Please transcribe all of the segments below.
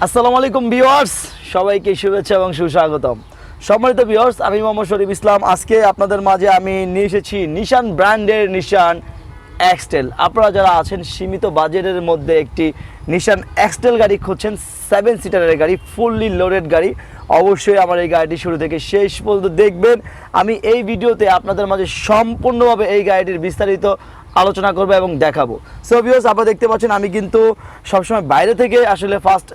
আসসালামু আলাইকুম ভিউয়ার্স, সবাইকে শুভেচ্ছা এবং সুস্বাগতম। সম্মানিত ভিউয়ার্স, আমি মোহাম্মদ শরীফ ইসলাম। আজকে আপনাদের মাঝে আমি নিয়ে এসেছি নিশান ব্র্যান্ডের নিশান এক্সটেল। আপনারা যারা আছেন সীমিত বাজেটের মধ্যে একটি নিশান এক্সটেল গাড়ি খুঁজছেন, 7 সিটারের গাড়ি, ফুললি লোডেড গাড়ি, অবশ্যই আমার এই গাড়িটি শুরু থেকে শেষ পর্যন্ত দেখবেন। আমি এই ভিডিওতে আপনাদের মাঝে সম্পূর্ণভাবে এই গাড়িটির বিস্তারিত আলোচনা করবো এবং দেখাবো। সো ভিউয়ার্স, আপনারা দেখতে পাচ্ছেন আমি কিন্তু সবসময় বাইরে থেকে আসলে ফার্স্ট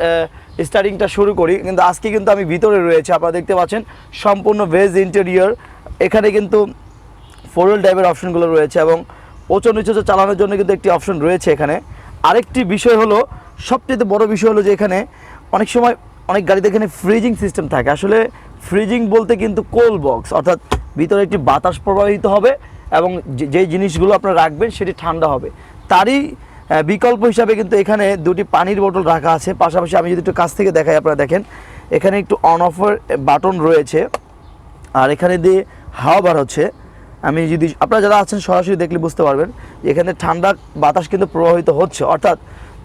স্টার্টিংটা শুরু করি, কিন্তু আজকে কিন্তু আমি ভিতরে রয়েছে। আপনারা দেখতে পাচ্ছেন সম্পূর্ণ ভেজ ইন্টেরিয়র। এখানে কিন্তু 4 হুইল ড্রাইভের অপশনগুলো রয়েছে এবং ওচর নিচে চালানোর জন্য কিন্তু একটি অপশন রয়েছে এখানে। আরেকটি বিষয় হলো, সবচেয়ে বড় বিষয় হলো যে এখানে অনেক সময় অনেক গাড়িতে এখানে ফ্রিজিং সিস্টেম থাকে। আসলে ফ্রিজিং বলতে কিন্তু কোল্ড বক্স, অর্থাৎ ভিতরে একটি বাতাস প্রবাহিত হবে এবং যে জিনিসগুলো আপনারা রাখবেন সেটি ঠান্ডা হবে। তারই বিকল্প হিসাবে কিন্তু এখানে দুটি পানির বোতল রাখা আছে। পাশাপাশি আমি যদি একটু কাছ থেকে দেখাই, আপনারা দেখেন এখানে একটু অন অফের বাটন রয়েছে আর এখানে দিয়ে হাওয়া বার হচ্ছে। আমি যদি আপনারা যারা আছেন সরাসরি দেখলে বুঝতে পারবেন যে এখানে ঠান্ডা বাতাস কিন্তু প্রবাহিত হচ্ছে, অর্থাৎ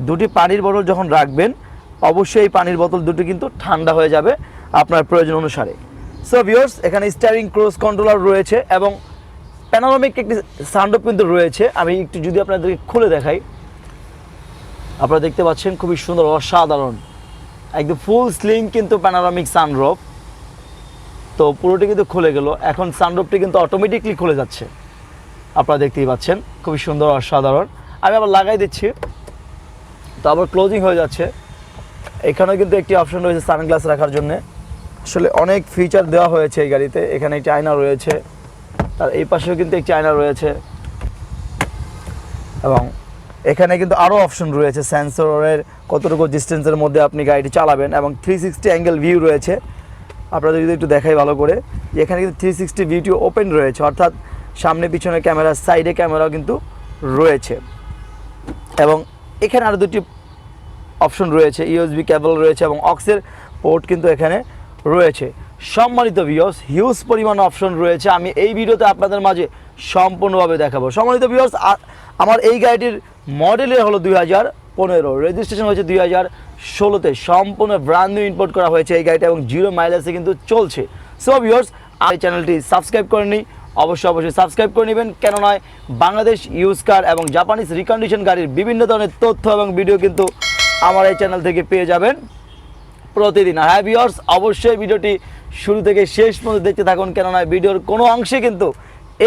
দুটি পানির বোতল যখন রাখবেন অবশ্যই এই পানির বোতল দুটি কিন্তু ঠান্ডা হয়ে যাবে আপনার প্রয়োজন অনুসারে। সো ভিউয়ার্স, এখানে স্টিয়ারিং ক্রুজ কন্ট্রোলার রয়েছে এবং প্যানোরামিক একটি সানরুফ কিন্তু রয়েছে। আমি একটু যদি আপনাদেরকে খুলে দেখাই, আপনারা দেখতে পাচ্ছেন খুবই সুন্দর, অসাধারণ, একদম ফুল স্লিং কিন্তু প্যানোরামিক সানরুফ। তো পুরোটি কিন্তু খুলে গেল, এখন সানরুফটি কিন্তু অটোমেটিকলি খুলে যাচ্ছে, আপনারা দেখতেই পাচ্ছেন, খুবই সুন্দর, অসাধারণ। আমি আবার লাগাই দিচ্ছি, তো আবার ক্লোজিং হয়ে যাচ্ছে। এখানেও কিন্তু একটি অপশন রয়েছে সানগ্লাস রাখার জন্য। আসলে অনেক ফিচার দেওয়া হয়েছে এই গাড়িতে। এখানে একটি আয়না রয়েছে, তার এই পাশেও কিন্তু একটি আয়না রয়েছে এবং এখানে কিন্তু আরও অপশন রয়েছে সেন্সরের কতটুকু ডিস্টেন্সের মধ্যে আপনি গাড়িটি চালাবেন এবং 360 অ্যাঙ্গেল ভিউ রয়েছে। আপনাদের যদি একটু দেখাই ভালো করে, যে এখানে কিন্তু 360 ভিউটি ওপেন রয়েছে, অর্থাৎ সামনে পিছনে ক্যামেরা, সাইডে ক্যামেরাও কিন্তু রয়েছে এবং এখানে আরও দুটি অপশন রয়েছে, ইউএসবি কেবল রয়েছে এবং অক্সের পোর্ট কিন্তু এখানে রয়েছে। সম্মানিত ভিউয়ার্স, হিউজ পরিমাণ অপশন রয়েছে, আমি এই ভিডিওতে আপনাদের মাঝে সম্পূর্ণভাবে দেখাবো। সম্মানিত ভিউয়ার্স, আমার এই গাড়িটির মডেলের হলো 2015, রেজিস্ট্রেশন হয়েছে 2016-তে, সম্পূর্ণ ব্র্যান্ড নিউ ইম্পোর্ট করা হয়েছে এই গাড়িটা এবং 0 মাইলেজে কিন্তু চলছে। সো ভিউয়ার্স, এই চ্যানেলটি সাবস্ক্রাইব করেননি, অবশ্যই সাবস্ক্রাইব করে নেবেন, কেন নয় বাংলাদেশ ইউজ কার এবং জাপানিজ রিকন্ডিশন গাড়ির বিভিন্ন ধরনের তথ্য এবং ভিডিও কিন্তু আমার এই চ্যানেল থেকে পেয়ে যাবেন প্রতিদিন। আর হ্যাঁ ভিউয়ার্স, অবশ্যই ভিডিওটি শুরু থেকে শেষ পর্যন্ত দেখতে থাকুন, কেননা ভিডিওর কোনো অংশে কিন্তু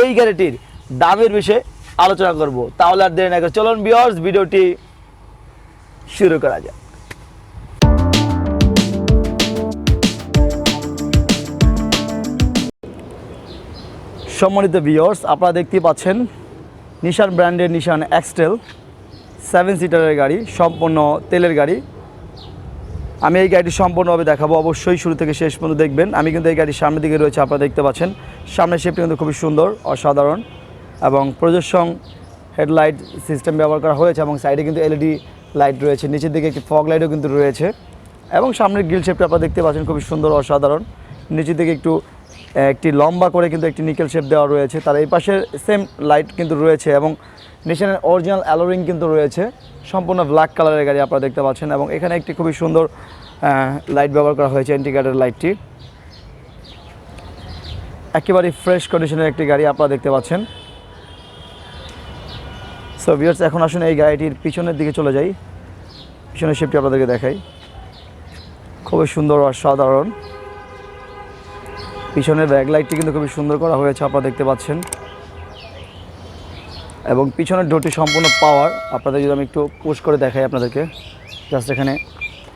এই গাড়িটির দামের বিষয়ে আলোচনা করব। তাহলে আর দেরি না করে চলুন ভিউয়ার্স, ভিডিওটি শুরু করা যাক। সম্মানিত ভিউয়ার্স, আপনারা দেখতেই পাচ্ছেন নিশান ব্র্যান্ডের নিশান এক্সটেল 7 সিটারের গাড়ি, সম্পূর্ণ তেলের গাড়ি। আমি এই গাড়িটি সম্পূর্ণভাবে দেখাবো, অবশ্যই শুরু থেকে শেষ পর্যন্ত দেখবেন। আমি কিন্তু এই গাড়ির সামনের দিকে রয়েছে, আপনারা দেখতে পাচ্ছেন সামনের শেপটি কিন্তু খুবই সুন্দর, অসাধারণ এবং প্রদর্শন হেডলাইট সিস্টেম ব্যবহার করা হয়েছে এবং সাইডে কিন্তু এলইডি লাইট রয়েছে, নিচের দিকে একটি ফগ লাইটও কিন্তু রয়েছে এবং সামনের গ্রিল শেপটা আপনারা দেখতে পাচ্ছেন খুবই সুন্দর, অসাধারণ। নিচের দিকে একটি লম্বা করে কিন্তু একটি নিকেল শেপ দেওয়া রয়েছে, তার এই পাশে সেম লাইট কিন্তু রয়েছে এবং নিশানের অরিজিনাল অ্যালোরিং কিন্তু রয়েছে। সম্পূর্ণ ব্ল্যাক কালারের গাড়ি আপনারা দেখতে পাচ্ছেন এবং এখানে একটি খুবই সুন্দর লাইট ব্যবহার করা হয়েছে, ইন্ডিকেটর লাইটটি। একেবারে ফ্রেশ কন্ডিশনের একটি গাড়ি আপনারা দেখতে পাচ্ছেন। সো ভিউয়ার্স, এখন আসুন এই গাড়িটির পিছনের দিকে চলে যাই, পিছনের শেপটি আপনাদেরকে দেখাই, খুবই সুন্দর, অসাধারণ। পিছনের ব্যাকলাইটটি কিন্তু খুবই সুন্দর করা হয়েছে, আপনারা দেখতে পাচ্ছেন এবং পিছনের ডোরটি সম্পূর্ণ পাওয়ার। আপনাদের যদি আমি একটু পুশ করে দেখাই আপনাদেরকে, জাস্ট এখানে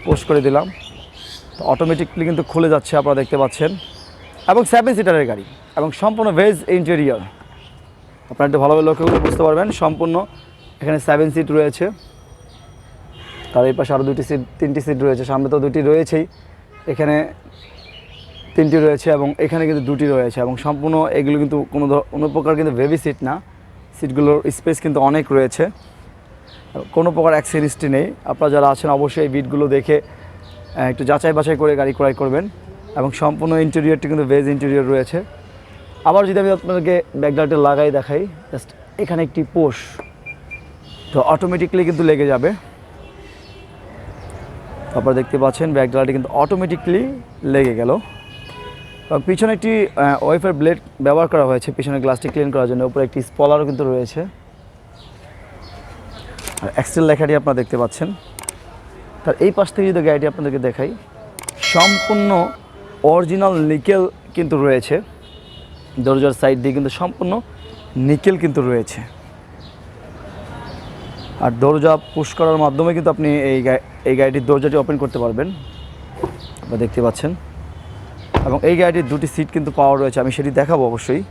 পুশ করে দিলাম, তো অটোমেটিকলি কিন্তু খুলে যাচ্ছে, আপনারা দেখতে পাচ্ছেন এবং 7 সিটারের গাড়ি এবং সম্পূর্ণ ভেজ ইন্টেরিয়র। আপনারা একটু ভালোভাবে লক্ষ্য করে বুঝতে পারবেন, সম্পূর্ণ এখানে 7 সিট রয়েছে, তার এই পাশে আরও 3টি সিট রয়েছে, সামনে তো 2টি রয়েছেই, এখানে 3টি রয়েছে এবং এখানে কিন্তু 2টি রয়েছে এবং সম্পূর্ণ এগুলো কিন্তু কোনো প্রকার কিন্তু বেবি সিট না, সিটগুলোর স্পেস কিন্তু অনেক রয়েছে, কোনো প্রকার অ্যাক্সিডেন্ট নেই। আপনারা যারা আছেন অবশ্যই এই বিটগুলো দেখে একটু যাচাই বাছাই করে গাড়ি ক্রয় করবেন এবং সম্পূর্ণ ইন্টেরিয়রটি কিন্তু ভেজ ইন্টেরিয়র রয়েছে। আবার যদি আমি আপনাদেরকে ব্যাকলাইটে লাগাই দেখাই, জাস্ট এখানে একটি পোষ, তো অটোমেটিকলি কিন্তু লেগে যাবে। তারপর দেখতে পাচ্ছেন ব্যাকলাইটটি কিন্তু অটোমেটিকলি লেগে গেল। এবং পিছনে একটি ওয়েফার ব্লেড ব্যবহার করা হয়েছে পিছনে গ্লাসটি ক্লিন করার জন্য। উপরে একটি স্পলারও কিন্তু রয়েছে। আর এক্সটেল লেখাটি আপনারা দেখতে পাচ্ছেন। তার এই পাশ থেকে যদি গাড়িটি আপনাদেরকে দেখাই, সম্পূর্ণ অরিজিনাল নিকেল কিন্তু রয়েছে। দরজার সাইড দিয়ে কিন্তু সম্পূর্ণ নিকেল কিন্তু রয়েছে। আর দরজা পুশ করার মাধ্যমে কিন্তু আপনি এই গাড়িটির দরজাটি ওপেন করতে পারবেন, আপনারা দেখতে পাচ্ছেন। এবং এই গাড়িটির দুটি সিট কিন্তু পাওয়া রয়েছে, আমি সেটি দেখাবো অবশ্যই।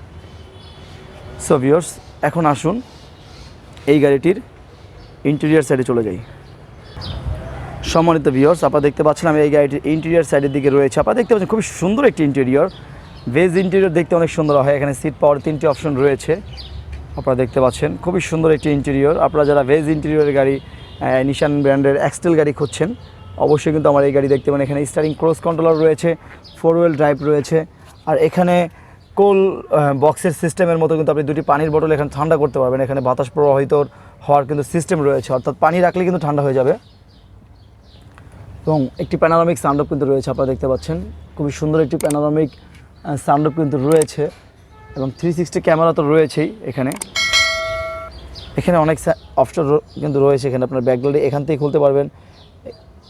সো ভিউয়ার্স, এখন আসুন এই গাড়িটির ইন্টেরিয়র সাইডে চলে যাই। সম্মানিত ভিউয়ার্স, আপনারা দেখতে পাচ্ছেন আমি এই গাড়িটির ইন্টেরিয়র সাইডের দিকে রয়েছে। আপনারা দেখতে পাচ্ছেন খুবই সুন্দর একটি ইন্টেরিয়র, ভেজ ইন্টেরিয়র, দেখতে অনেক সুন্দর হয়। এখানে সিট পাওয়ার 3টি অপশন রয়েছে, আপনারা দেখতে পাচ্ছেন খুবই সুন্দর একটি ইন্টেরিয়র। আপনারা যারা ভেজ ইন্টেরিয়রের গাড়ি, নিশান ব্র্যান্ডের এক্সটেল গাড়ি খুঁজছেন, অবশ্যই কিন্তু আমার এই গাড়ি দেখতে পাবেন। এখানে স্টারিং ক্রস কন্ট্রোলার রয়েছে, 4 হুইল ড্রাইভ রয়েছে। আর এখানে কোল বক্সের সিস্টেমের মতো কিন্তু আপনি দুটি পানির বোতল এখানে ঠান্ডা করতে পারবেন। এখানে বাতাস প্রবাহিত হওয়ার কিন্তু সিস্টেম রয়েছে, অর্থাৎ পানি রাখলে কিন্তু ঠান্ডা হয়ে যাবে। এবং একটি প্যানোরামিক সানরুফ কিন্তু রয়েছে, আপনারা দেখতে পাচ্ছেন খুবই সুন্দর একটি প্যানোরামিক সানরুফ কিন্তু রয়েছে। এবং 360 ক্যামেরা তো রয়েছেই। এখানে অনেক অপশন কিন্তু রয়েছে। এখানে আপনার ব্যাকলাইট এখান থেকে খুলতে পারবেন।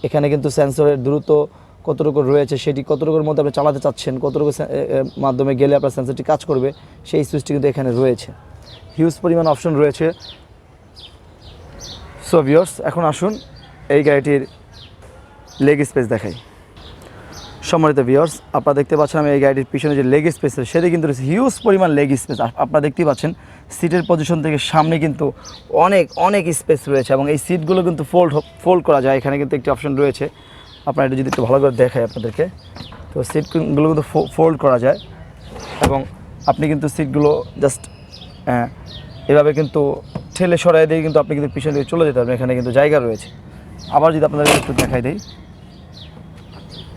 এখানে কিন্তু সেন্সরের দ্রুত কতটুকু রয়েছে, সেটি কতটুকুর মধ্যে আপনি চালাতে চাচ্ছেন, কতটুকু মাধ্যমে গেলে আপনার সেন্সরটি কাজ করবে, সেই সুইচটি কিন্তু এখানে রয়েছে। হিউজ পরিমাণ অপশন রয়েছে। সো ভিউয়ার্স, এখন আসুন এই গাড়িটির লেগ স্পেস দেখাই। সম্মানিত ভিউয়ার্স, আপনারা দেখতে পাচ্ছেন আমি এই গাড়িটির পিছনে যে লেগ স্পেস সেটি কিন্তু হিউজ পরিমাণ লেগ স্পেস। আপনারা দেখতেই পাচ্ছেন সিটের পজিশন থেকে সামনে কিন্তু অনেক স্পেস রয়েছে। এবং এই সিটগুলো কিন্তু ফোল্ড করা যায়। এখানে কিন্তু একটি অপশন রয়েছে, আপনারা এটা যদি একটু ভালো করে দেখাই আপনাদেরকে, তো সিটগুলো কিন্তু ফোল্ড করা যায়। এবং আপনি কিন্তু সিটগুলো জাস্ট এভাবে কিন্তু ঠেলে সরাই দিয়ে কিন্তু আপনি কিন্তু পিছনে দিকে চলে যেতে পারবেন। এখানে কিন্তু জায়গা রয়েছে। আবার যদি আপনাদের একটু দেখাই দেই,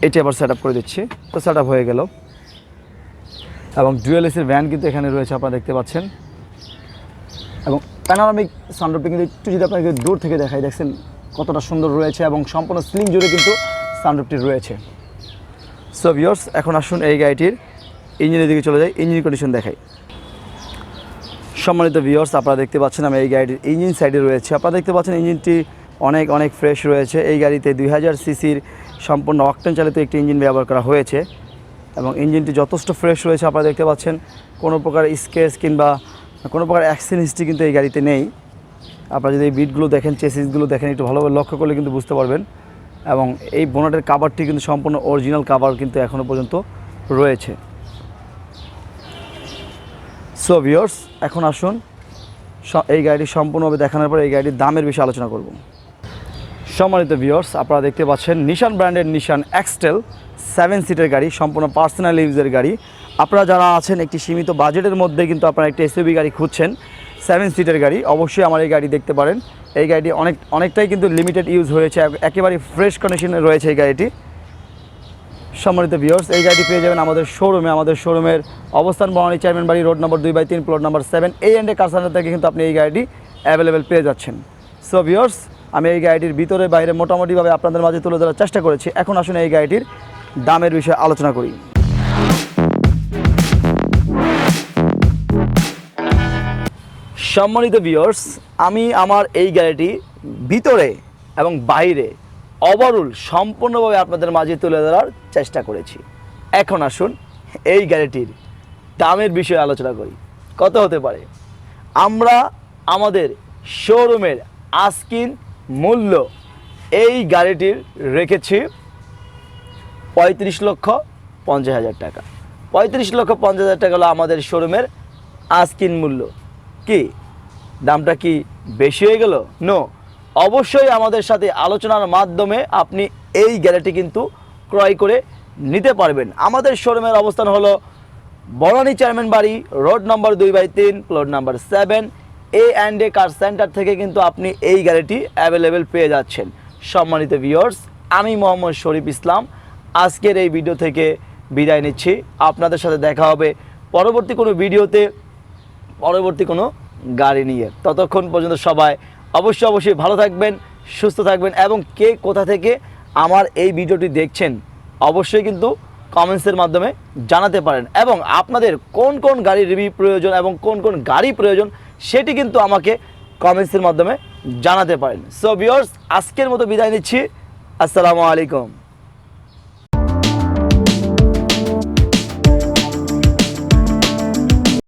এটি আবার সেট আপ করে দিচ্ছি, তো সেট আপ হয়ে গেল। এবং ডুয়েল এসির ভ্যান কিন্তু এখানে রয়েছে, আপনারা দেখতে পাচ্ছেন। এবং প্যানোরামিক সানরুফটি কিন্তু একটু যদি আপনাকে দূর থেকে দেখাই, দেখছেন কতটা সুন্দর রয়েছে। এবং সম্পূর্ণ স্লিং জুড়ে কিন্তু সানরুফটি রয়েছে। সো ভিউয়ার্স, এখন আসুন এই গাড়িটির ইঞ্জিনের দিকে চলে যাই, ইঞ্জিন কন্ডিশন দেখাই। সম্মানিত ভিউয়ার্স, আপনারা দেখতে পাচ্ছেন আমি এই গাড়িটির ইঞ্জিন সাইডে রয়েছে। আপনারা দেখতে পাচ্ছেন ইঞ্জিনটি অনেক ফ্রেশ রয়েছে। এই গাড়িতে 2000 সিসির সম্পূর্ণ অকটেন চালিত একটি ইঞ্জিন ব্যবহার করা হয়েছে। এবং ইঞ্জিনটি যথেষ্ট ফ্রেশ রয়েছে। আপনারা দেখতে পাচ্ছেন কোনো প্রকার স্কেচ কিংবা কোনো প্রকার অ্যাক্সিডেন্ট হিস্ট্রি কিন্তু এই গাড়িতে নেই। আপনারা যদি এই বিটগুলো দেখেন, চেসিসগুলো দেখেন, একটু ভালোভাবে লক্ষ্য করলে কিন্তু বুঝতে পারবেন। এবং এই বোনেটের কাভারটি কিন্তু সম্পূর্ণ অরিজিনাল কাভার কিন্তু এখনও পর্যন্ত রয়েছে। সো ভিউয়ার্স, এখন আসুন এই গাড়িটি সম্পূর্ণভাবে দেখানোর পর এই গাড়িটির দামের বিষয়ে আলোচনা করব। সম্মানিত ভিউয়ার্স, আপনারা দেখতে পাচ্ছেন নিশান ব্র্যান্ডের নিশান এক্সটেল 7 সিটের গাড়ি, সম্পূর্ণ পার্সোনাল ইউজের গাড়ি। আপনারা যারা আছেন একটি সীমিত বাজেটের মধ্যে কিন্তু আপনারা একটি এসইউভি গাড়ি খুঁজছেন, 7 সিটের গাড়ি, অবশ্যই আমার এই গাড়ি দেখতে পারেন। এই গাড়িটি অনেকটাই কিন্তু লিমিটেড ইউজ হয়েছে, একেবারে ফ্রেশ কন্ডিশনে রয়েছে এই গাড়িটি। সম্মানিত ভিউয়ার্স, এই গাড়িটি পেয়ে যাবেন আমাদের শোরুমে। আমাদের শোরুমের অবস্থান বনানী চেয়ারম্যান বাড়ি, রোড নম্বর 2/3, প্লট নম্বর 7, A&A কার সেন্টার থেকে কিন্তু আপনি এই গাড়িটি অ্যাভেলেবেল পেয়ে যাচ্ছেন। সো ভিউয়ার্স, আমি এই গাড়িটির ভিতরে বাইরে মোটামুটিভাবে আপনাদের মাঝে তুলে ধরার চেষ্টা করেছি। এখন আসুন এই গাড়িটির দামের বিষয়ে আলোচনা করি। সম্মানিত ভিউয়ার্স, আমি আমার এই গাড়িটি ভিতরে এবং বাইরে ওভারঅল সম্পূর্ণভাবে আপনাদের মাঝে তুলে ধরার চেষ্টা করেছি। এখন আসুন এই গাড়িটির দামের বিষয়ে আলোচনা করি। কত হতে পারে? আমরা আমাদের শোরুমের আস্কিন মূল্য এই গাড়িটির রেখেছি 35,50,000 টাকা। 35,50,000 টাকা হলো আমাদের শোরুমের আস্কিন মূল্য। কি দামটা কি বেশি হয়ে গেল? নো, অবশ্যই আমাদের সাথে আলোচনার মাধ্যমে আপনি এই গাড়িটি কিন্তু ক্রয় করে নিতে পারবেন। আমাদের শোরুমের অবস্থান হলো বনানী চেয়ারম্যান বাড়ি, রোড নম্বর 2/3, প্লট নম্বর 7, A&A কার সেন্টার থেকে কিন্তু আপনি এই গাড়িটি অ্যাভেলেবেল পেয়ে যাচ্ছেন। সম্মানিত ভিউয়ার্স, আমি মোহাম্মদ শরীফ ইসলাম আজকের এই ভিডিও থেকে বিদায় নিচ্ছি। আপনাদের সাথে দেখা হবে পরবর্তী কোনো ভিডিওতে, পরবর্তী কোনো গাড়ি নিয়ে। ততক্ষণ পর্যন্ত সবাই অবশ্যই ভালো থাকবেন, সুস্থ থাকবেন এবং কে কোথা থেকে আমার এই ভিডিওটি দেখছেন অবশ্যই কিন্তু কমেন্টসের মাধ্যমে জানাতে পারেন এবং আপনাদের কোন কোন গাড়ির রিভিউ প্রয়োজন এবং কোন কোন গাড়ি প্রয়োজন সেটি কিন্তু আমাকে কমেন্টসের মাধ্যমে জানাতে পারেন। সো ভিউয়ার্স, আজকের মতো বিদায় নিচ্ছি। আসসালামু আলাইকুম।